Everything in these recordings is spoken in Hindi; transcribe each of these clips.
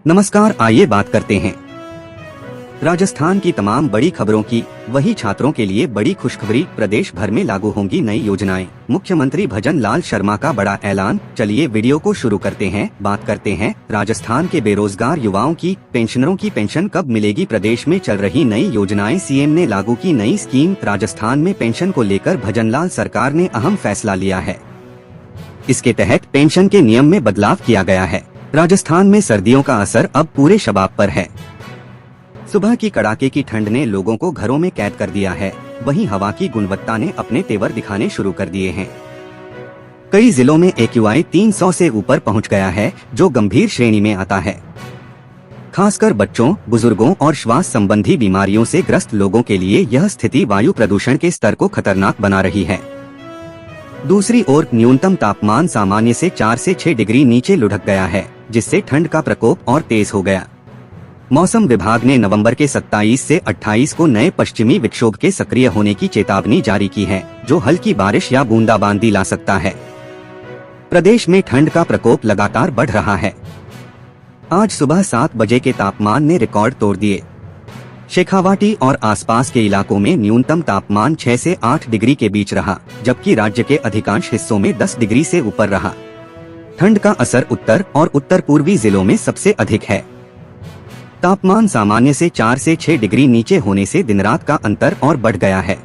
नमस्कार, आइए बात करते हैं राजस्थान की तमाम बड़ी खबरों की। वही छात्रों के लिए बड़ी खुशखबरी, प्रदेश भर में लागू होंगी नई योजनाएं। मुख्यमंत्री भजन लाल शर्मा का बड़ा ऐलान। चलिए वीडियो को शुरू करते हैं। बात करते हैं राजस्थान के बेरोजगार युवाओं की। पेंशनरों की पेंशन कब मिलेगी? प्रदेश में चल रही नई योजनाएं। सीएम ने लागू की नई स्कीम। राजस्थान में पेंशन को लेकर भजनलाल सरकार ने अहम फैसला लिया है। इसके तहत पेंशन के नियम में बदलाव किया गया है। राजस्थान में सर्दियों का असर अब पूरे शबाब पर है। सुबह की कड़ाके की ठंड ने लोगों को घरों में कैद कर दिया है। वहीं हवा की गुणवत्ता ने अपने तेवर दिखाने शुरू कर दिए हैं। कई जिलों में AQI 300 से ऊपर पहुंच गया है, जो गंभीर श्रेणी में आता है। खासकर बच्चों, बुजुर्गों और श्वास संबंधी बीमारियों से ग्रस्त लोगों के लिए यह स्थिति वायु प्रदूषण के स्तर को खतरनाक बना रही है। दूसरी ओर न्यूनतम तापमान सामान्य से 4 से 6 डिग्री नीचे लुढ़क गया है, जिससे ठंड का प्रकोप और तेज हो गया। मौसम विभाग ने नवंबर के 27 से 28 को नए पश्चिमी विक्षोभ के सक्रिय होने की चेतावनी जारी की है, जो हल्की बारिश या बूंदाबांदी ला सकता है। प्रदेश में ठंड का प्रकोप लगातार बढ़ रहा है। आज सुबह 7 बजे के तापमान ने रिकॉर्ड तोड़ दिए। शेखावाटी और आसपास के इलाकों में न्यूनतम तापमान 6 से 8 डिग्री के बीच रहा, जबकि राज्य के अधिकांश हिस्सों में 10 डिग्री से ऊपर रहा। ठंड का असर उत्तर और उत्तर पूर्वी जिलों में सबसे अधिक है। तापमान सामान्य से 4 से 6 डिग्री नीचे होने से दिन रात का अंतर और बढ़ गया है।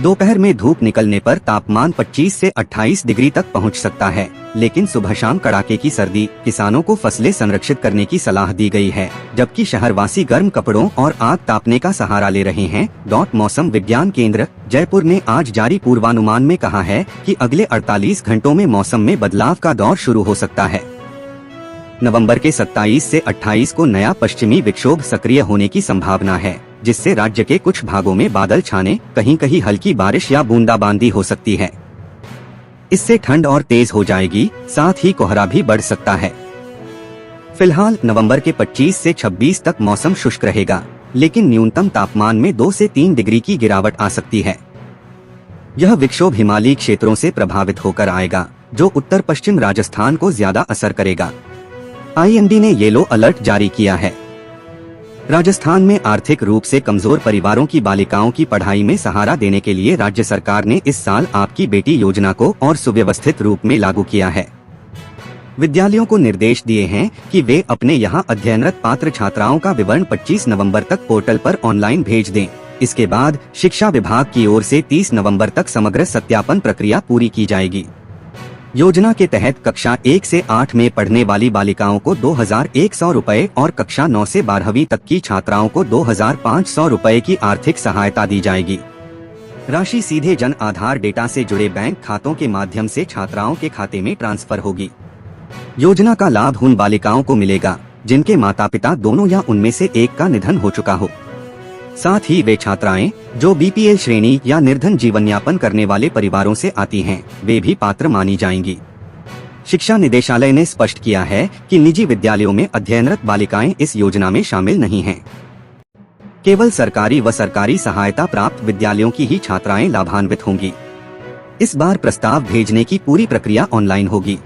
दोपहर में धूप निकलने पर तापमान 25 से 28 डिग्री तक पहुंच सकता है, लेकिन सुबह शाम कड़ाके की सर्दी। किसानों को फसलें संरक्षित करने की सलाह दी गई है, जबकि शहरवासी गर्म कपड़ों और आग तापने का सहारा ले रहे हैं। मौसम विज्ञान केंद्र जयपुर ने आज जारी पूर्वानुमान में कहा है कि अगले 48 घंटों में मौसम में बदलाव का दौर शुरू हो सकता है। नवंबर के 27 से 28 को नया पश्चिमी विक्षोभ सक्रिय होने की संभावना है, जिससे राज्य के कुछ भागों में बादल छाने, कहीं कहीं हल्की बारिश या बूंदाबांदी हो सकती है। इससे ठंड और तेज हो जाएगी, साथ ही कोहरा भी बढ़ सकता है। फिलहाल नवंबर के 25 से 26 तक मौसम शुष्क रहेगा, लेकिन न्यूनतम तापमान में 2 से 3 डिग्री की गिरावट आ सकती है। यह विक्षोभ हिमालयी क्षेत्रों से प्रभावित होकर आएगा, जो उत्तर पश्चिम राजस्थान को ज्यादा असर करेगा। IMD ने येलो अलर्ट जारी किया है। राजस्थान में आर्थिक रूप से कमजोर परिवारों की बालिकाओं की पढ़ाई में सहारा देने के लिए राज्य सरकार ने इस साल आपकी बेटी योजना को और सुव्यवस्थित रूप में लागू किया है। विद्यालयों को निर्देश दिए हैं कि वे अपने यहां अध्ययनरत पात्र छात्राओं का विवरण 25 नवंबर तक पोर्टल पर ऑनलाइन भेज दें। इसके बाद शिक्षा विभाग की ओर से 30 नवंबर तक समग्र सत्यापन प्रक्रिया पूरी की जाएगी। योजना के तहत कक्षा 1 से 8 में पढ़ने वाली बालिकाओं को 2100 रुपए और कक्षा 9 से 12वीं तक की छात्राओं को 2500 रुपए की आर्थिक सहायता दी जाएगी। राशि सीधे जन आधार डेटा से जुड़े बैंक खातों के माध्यम से छात्राओं के खाते में ट्रांसफर होगी। योजना का लाभ उन बालिकाओं को मिलेगा जिनके माता पिता दोनों या उनमें से एक का निधन हो चुका हो। साथ ही वे छात्राएं जो BPL श्रेणी या निर्धन जीवन यापन करने वाले परिवारों से आती हैं, वे भी पात्र मानी जाएंगी। शिक्षा निदेशालय ने स्पष्ट किया है कि निजी विद्यालयों में अध्ययनरत बालिकाएं इस योजना में शामिल नहीं हैं। केवल सरकारी व सरकारी सहायता प्राप्त विद्यालयों की ही छात्राएं लाभान्वित होंगी। इस बार प्रस्ताव भेजने की पूरी प्रक्रिया ऑनलाइन होगी।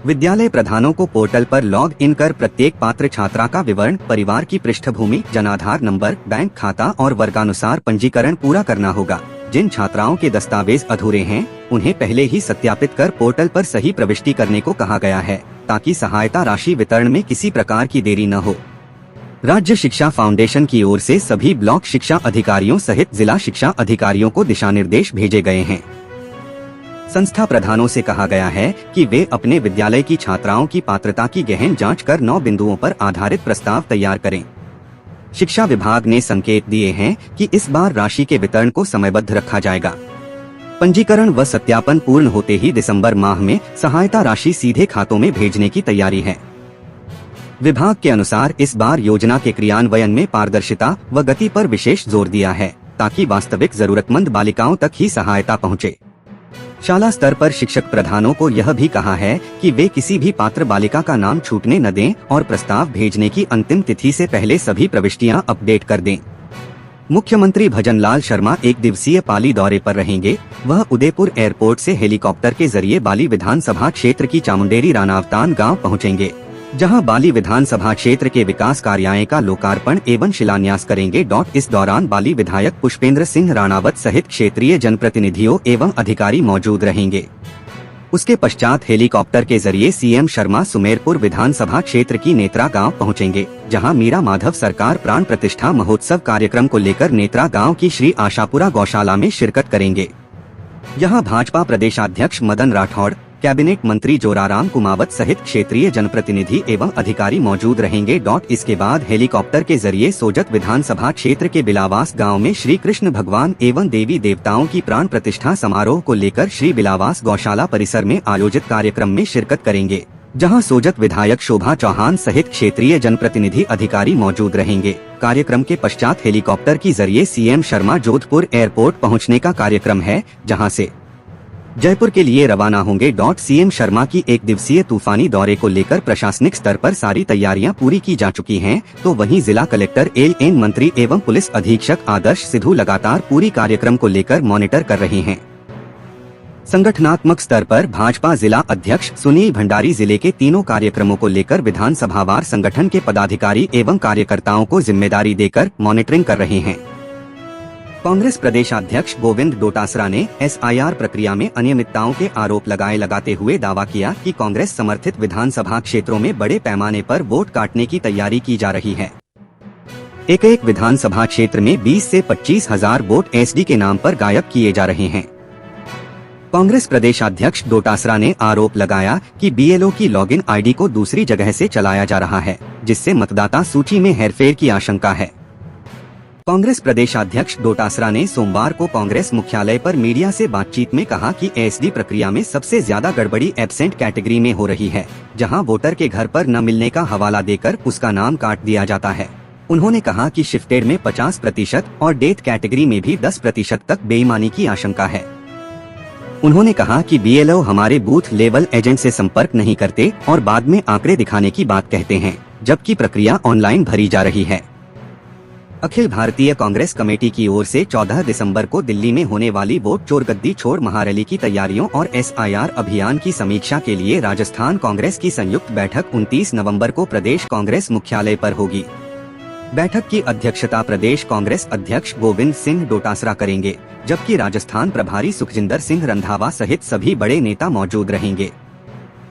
विद्यालय प्रधानों को पोर्टल पर लॉग इन कर प्रत्येक पात्र छात्रा का विवरण, परिवार की पृष्ठभूमि, जनाधार नंबर, बैंक खाता और वर्गानुसार पंजीकरण पूरा करना होगा। जिन छात्राओं के दस्तावेज अधूरे हैं, उन्हें पहले ही सत्यापित कर पोर्टल पर सही प्रविष्टि करने को कहा गया है, ताकि सहायता राशि वितरण में किसी प्रकार की देरी न हो। राज्य शिक्षा फाउंडेशन की ओर से सभी ब्लॉक शिक्षा अधिकारियों सहित जिला शिक्षा अधिकारियों को दिशा निर्देश भेजे गए हैं। संस्था प्रधानों से कहा गया है कि वे अपने विद्यालय की छात्राओं की पात्रता की गहन जांच कर 9 बिंदुओं पर आधारित प्रस्ताव तैयार करें। शिक्षा विभाग ने संकेत दिए हैं कि इस बार राशि के वितरण को समयबद्ध रखा जाएगा। पंजीकरण व सत्यापन पूर्ण होते ही दिसंबर माह में सहायता राशि सीधे खातों में भेजने की तैयारी है। विभाग के अनुसार इस बार योजना के क्रियान्वयन में पारदर्शिता व गति पर विशेष जोर दिया है, ताकि वास्तविक जरूरतमंद बालिकाओं तक ही सहायता पहुँचे। शाला स्तर पर शिक्षक प्रधानों को यह भी कहा है कि वे किसी भी पात्र बालिका का नाम छूटने न दें और प्रस्ताव भेजने की अंतिम तिथि से पहले सभी प्रविष्टियां अपडेट कर दें। मुख्यमंत्री भजनलाल शर्मा 1 दिवसीय पाली दौरे पर रहेंगे। वह उदयपुर एयरपोर्ट से हेलीकॉप्टर के जरिए बाली विधानसभा क्षेत्र की चामुंडेरी रानावतान गांव पहुंचेंगे। जहां बाली विधानसभा क्षेत्र के विकास कार्यालय का लोकार्पण एवं शिलान्यास करेंगे। इस दौरान बाली विधायक पुष्पेंद्र सिंह राणावत सहित क्षेत्रीय जनप्रतिनिधियों एवं अधिकारी मौजूद रहेंगे। उसके पश्चात हेलीकॉप्टर के जरिए सीएम शर्मा सुमेरपुर विधानसभा क्षेत्र की नेत्रा गांव पहुंचेंगे, जहां मीरा माधव सरकार प्राण प्रतिष्ठा महोत्सव कार्यक्रम को लेकर नेत्रा गांव की श्री आशापुरा गौशाला में शिरकत करेंगे। यहां भाजपा प्रदेशाध्यक्ष मदन राठौड़, कैबिनेट मंत्री जोराराम कुमावत सहित क्षेत्रीय जनप्रतिनिधि एवं अधिकारी मौजूद रहेंगे। इसके बाद हेलीकॉप्टर के जरिए सोजत विधानसभा क्षेत्र के बिलावास गांव में श्री कृष्ण भगवान एवं देवी देवताओं की प्राण प्रतिष्ठा समारोह को लेकर श्री बिलावास गौशाला परिसर में आयोजित कार्यक्रम में शिरकत करेंगे, जहां सोजत विधायक शोभा चौहान सहित क्षेत्रीय जनप्रतिनिधि अधिकारी मौजूद रहेंगे। कार्यक्रम के पश्चात हेलीकॉप्टर के जरिए सीएम शर्मा जोधपुर एयरपोर्ट पहुंचने का कार्यक्रम है, जहां से जयपुर के लिए रवाना होंगे। सीएम शर्मा की एक दिवसीय तूफानी दौरे को लेकर प्रशासनिक स्तर पर सारी तैयारियां पूरी की जा चुकी हैं, तो वहीं जिला कलेक्टर एलएन मंत्री एवं पुलिस अधीक्षक आदर्श सिद्धू लगातार पूरी कार्यक्रम को लेकर मॉनिटर कर रहे हैं। संगठनात्मक स्तर पर भाजपा जिला अध्यक्ष सुनील भंडारी जिले के तीनों कार्यक्रमों को लेकर विधानसभावार संगठन के पदाधिकारी एवं कार्यकर्ताओं को जिम्मेदारी देकर मॉनिटरिंग कर रहे हैं। कांग्रेस प्रदेशाध्यक्ष गोविंद डोटासरा ने एसआईआर प्रक्रिया में अनियमितताओं के आरोप लगाते हुए दावा किया कि कांग्रेस समर्थित विधानसभा क्षेत्रों में बड़े पैमाने पर वोट काटने की तैयारी की जा रही है। एक विधानसभा क्षेत्र में 20 से 25 हजार वोट एसडी के नाम पर गायब किए जा रहे हैं। कांग्रेस प्रदेशाध्यक्ष डोटासरा ने आरोप लगाया कि बीएलओ की लॉगिन आईडी को दूसरी जगह से चलाया जा रहा है, जिससे मतदाता सूची में हेरफेर की आशंका है। कांग्रेस प्रदेशाध्यक्ष डोटासरा ने सोमवार को कांग्रेस मुख्यालय पर मीडिया से बातचीत में कहा कि एसडी प्रक्रिया में सबसे ज्यादा गड़बड़ी एब्सेंट कैटेगरी में हो रही है, जहां वोटर के घर पर न मिलने का हवाला देकर उसका नाम काट दिया जाता है। उन्होंने कहा कि शिफ्टेड में 50% और डेथ कैटेगरी में भी 10% तक बेईमानी की आशंका है। उन्होंने कहा कि बीएलओ हमारे बूथ लेवल एजेंट से संपर्क नहीं करते और बाद में आंकड़े दिखाने की बात कहते हैं, जबकि प्रक्रिया ऑनलाइन भरी जा रही है। अखिल भारतीय कांग्रेस कमेटी की ओर से 14 दिसंबर को दिल्ली में होने वाली वोट चोर गद्दी छोड़ महारैली की तैयारियों और एसआईआर अभियान की समीक्षा के लिए राजस्थान कांग्रेस की संयुक्त बैठक 29 नवंबर को प्रदेश कांग्रेस मुख्यालय पर होगी। बैठक की अध्यक्षता प्रदेश कांग्रेस अध्यक्ष गोविंद सिंह डोटासरा करेंगे, जबकि राजस्थान प्रभारी सुखजिंदर सिंह रंधावा सहित सभी बड़े नेता मौजूद रहेंगे।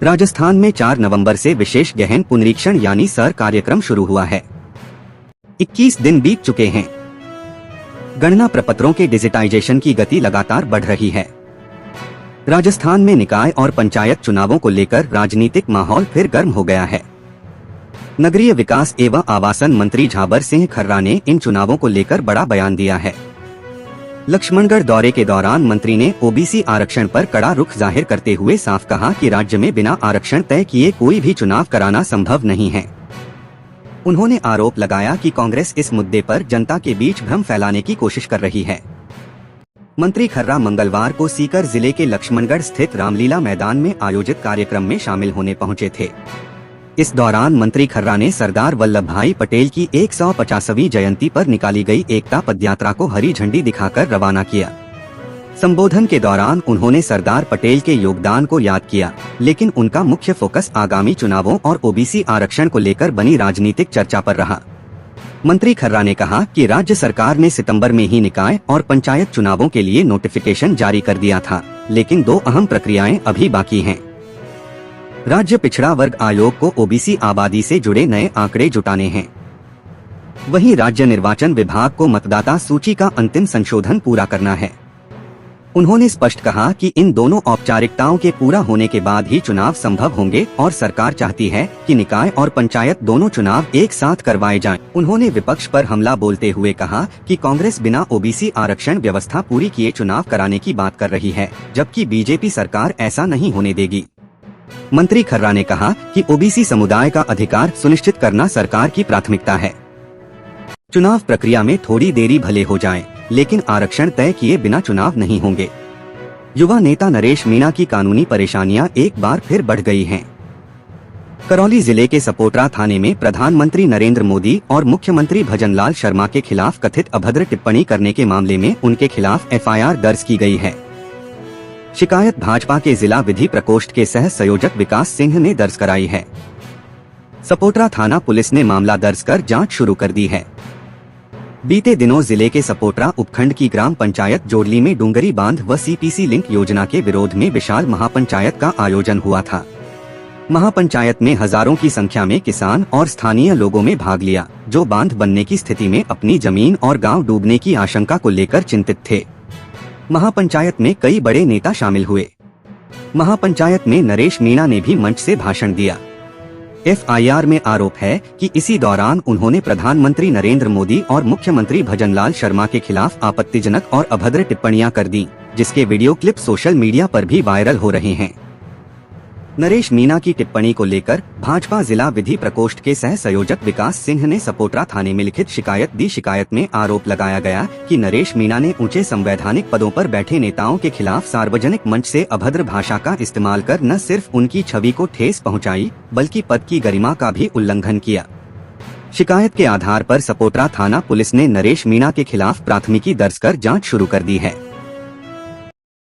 राजस्थान में 4 नवंबर से विशेष गहन पुनरीक्षण यानी सर कार्यक्रम शुरू हुआ है। 21 दिन बीत चुके हैं। गणना प्रपत्रों के डिजिटाइजेशन की गति लगातार बढ़ रही है। राजस्थान में निकाय और पंचायत चुनावों को लेकर राजनीतिक माहौल फिर गर्म हो गया है। नगरीय विकास एवं आवासन मंत्री झाबर सिंह खर्रा ने इन चुनावों को लेकर बड़ा बयान दिया है। लक्ष्मणगढ़ दौरे के दौरान मंत्री ने ओबीसी आरक्षण पर कड़ा रुख जाहिर करते हुए साफ कहा कि राज्य में बिना आरक्षण तय किए कोई भी चुनाव कराना संभव नहीं है। उन्होंने आरोप लगाया कि कांग्रेस इस मुद्दे पर जनता के बीच भ्रम फैलाने की कोशिश कर रही है। मंत्री खर्रा मंगलवार को सीकर जिले के लक्ष्मणगढ़ स्थित रामलीला मैदान में आयोजित कार्यक्रम में शामिल होने पहुंचे थे। इस दौरान मंत्री खर्रा ने सरदार वल्लभ भाई पटेल की 150वीं जयंती पर निकाली गई एकता पदयात्रा को हरी झंडी दिखाकर रवाना किया। संबोधन के दौरान उन्होंने सरदार पटेल के योगदान को याद किया, लेकिन उनका मुख्य फोकस आगामी चुनावों और ओबीसी आरक्षण को लेकर बनी राजनीतिक चर्चा पर रहा। मंत्री खर्रा ने कहा कि राज्य सरकार ने सितंबर में ही निकाय और पंचायत चुनावों के लिए नोटिफिकेशन जारी कर दिया था, लेकिन 2 अहम प्रक्रियाएं अभी बाकी हैं। राज्य पिछड़ा वर्ग आयोग को ओबीसी आबादी से जुड़े नए आंकड़े जुटाने हैं। वहीं राज्य निर्वाचन विभाग को मतदाता सूची का अंतिम संशोधन पूरा करना है। उन्होंने स्पष्ट कहा कि इन दोनों औपचारिकताओं के पूरा होने के बाद ही चुनाव संभव होंगे और सरकार चाहती है कि निकाय और पंचायत दोनों चुनाव एक साथ करवाए जाएं। उन्होंने विपक्ष पर हमला बोलते हुए कहा कि कांग्रेस बिना ओबीसी आरक्षण व्यवस्था पूरी किए चुनाव कराने की बात कर रही है, जबकि बीजेपी सरकार ऐसा नहीं होने देगी। मंत्री खर्रा ने कहा कि ओबीसी समुदाय का अधिकार सुनिश्चित करना सरकार की प्राथमिकता है। चुनाव प्रक्रिया में थोड़ी देरी भले हो जाए, लेकिन आरक्षण तय किए बिना चुनाव नहीं होंगे। युवा नेता नरेश मीणा की कानूनी परेशानियां एक बार फिर बढ़ गई हैं। करौली जिले के सपोटरा थाने में प्रधानमंत्री नरेंद्र मोदी और मुख्यमंत्री भजनलाल शर्मा के खिलाफ कथित अभद्र टिप्पणी करने के मामले में उनके खिलाफ एफआईआर दर्ज की गई है। शिकायत भाजपा के जिला विधि प्रकोष्ठ के सह संयोजक विकास सिंह ने दर्ज कराई है। सपोटरा थाना पुलिस ने मामला दर्ज कर जांच शुरू कर दी है। बीते दिनों जिले के सपोटरा उपखंड की ग्राम पंचायत जोडली में डूंगरी बांध व सीपीसी लिंक योजना के विरोध में विशाल महापंचायत का आयोजन हुआ था। महापंचायत में हजारों की संख्या में किसान और स्थानीय लोगों में भाग लिया, जो बांध बनने की स्थिति में अपनी जमीन और गांव डूबने की आशंका को लेकर चिंतित थे। महापंचायत में कई बड़े नेता शामिल हुए। महापंचायत में नरेश मीणा ने भी मंच से भाषण दिया। एफआईआर में आरोप है कि इसी दौरान उन्होंने प्रधानमंत्री नरेंद्र मोदी और मुख्यमंत्री भजनलाल शर्मा के खिलाफ आपत्तिजनक और अभद्र टिप्पणियां कर दी, जिसके वीडियो क्लिप सोशल मीडिया पर भी वायरल हो रहे हैं। नरेश मीणा की टिप्पणी को लेकर भाजपा जिला विधि प्रकोष्ठ के सह संयोजक विकास सिंह ने सपोटरा थाने में लिखित शिकायत दी। शिकायत में आरोप लगाया गया कि नरेश मीणा ने ऊंचे संवैधानिक पदों पर बैठे नेताओं के खिलाफ सार्वजनिक मंच से अभद्र भाषा का इस्तेमाल कर न सिर्फ उनकी छवि को ठेस पहुंचाई, बल्कि पद की गरिमा का भी उल्लंघन किया। शिकायत के आधार पर सपोटरा थाना पुलिस ने नरेश मीणा के खिलाफ प्राथमिकी दर्ज कर जाँच शुरू कर दी है।